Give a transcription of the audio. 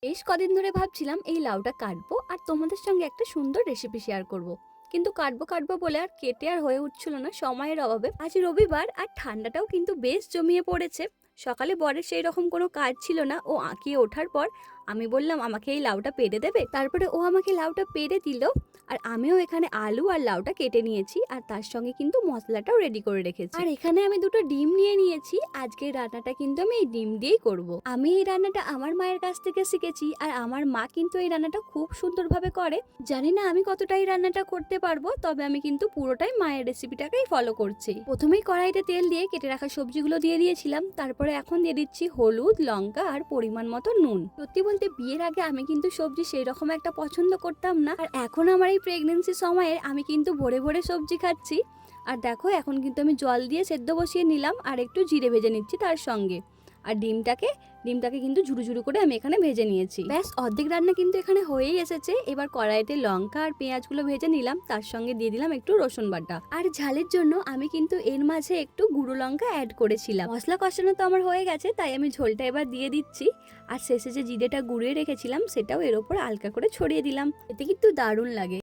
বেশ কদিন ধরে ভাবছিলাম এই লাউটা কাটবো আর তোমাদের সঙ্গে একটা সুন্দর রেসিপি শেয়ার করব। কিন্তু কাটবো কাটবো বলে আর কেটে আর হয়ে উঠছিল না সময়ের অভাবে। আজ রবিবার আর ঠান্ডাটাও কিন্তু বেশ জমিয়ে পড়েছে। সকালে বরের সেই রকম কোনো কাজ ছিল না, ও আঁকিয়ে ওঠার পর আমি বললাম আমাকে এই লাউটা পেড়ে দেবে, তারপরে ও আমাকে লাউটা পেড়ে দিল। আর আমিও এখানে আলু আর লাউটা কেটে নিয়েছি আর তার সঙ্গে কিন্তু মশলাটাও রেডি করে রেখেছি। আর এখানে আমি দুটো ডিম নিয়ে নিয়েছি। আজকের রান্নাটা কিন্তু আমি এই ডিম দিয়েই করব। আমি এই রান্নাটা আমার মায়ের কাছ থেকে শিখেছি আর আমার মা কিন্তু এই রান্নাটা খুব সুন্দরভাবে করে। জানি না আমি কতটা এই রান্নাটা করতে পারবো, তবে আমি কিন্তু পুরোটাই মায়ের রেসিপিটাকেই ফলো করছি। প্রথমেই কড়াইতে তেল দিয়ে কেটে রাখা সবজিগুলো দিয়ে দিয়েছিলাম, তারপরে এখন দিয়ে দিচ্ছি হলুদ, লঙ্কা আর পরিমাণ মতো নুন। সত্যি বলতে বিয়ের আগে আমি কিন্তু সবজি সেই রকম একটা পছন্দ করতাম না, আর এখন আমার এই প্রেগনেন্সি সময়ে আমি কিন্তু ভরে ভরে সবজি খাচ্ছি। আর দেখো এখন কিন্তু আমি জল দিয়ে সেদ্ধ বসিয়ে নিলাম আর একটু জিরে ভেজে নিচ্ছি তার সঙ্গে। আর ডিমটাকে কিন্তু ঝুরু ঝুরু করে আমি এখানে ভেজে নিয়েছি। ব্যাস অর্ধেক রান্না কিন্তু এখানে হয়েই এসেছে। এবার কড়াইতে লঙ্কা আর পেঁয়াজগুলো ভেজে নিলাম, তার সঙ্গে দিয়ে দিলাম একটু রসুন বাটা। আর ঝালের জন্য আমি কিন্তু এর মাঝে একটু গুঁড়ো লঙ্কা অ্যাড করেছিলাম। মশলা কষানো তো আমার হয়ে গেছে, তাই আমি ঝোলটা এবার দিয়ে দিচ্ছি। আর শেষে যে জিরেটা গুঁড়িয়ে রেখেছিলাম সেটাও এর ওপর হালকা করে ছড়িয়ে দিলাম। এতে কিন্তু দারুণ লাগে।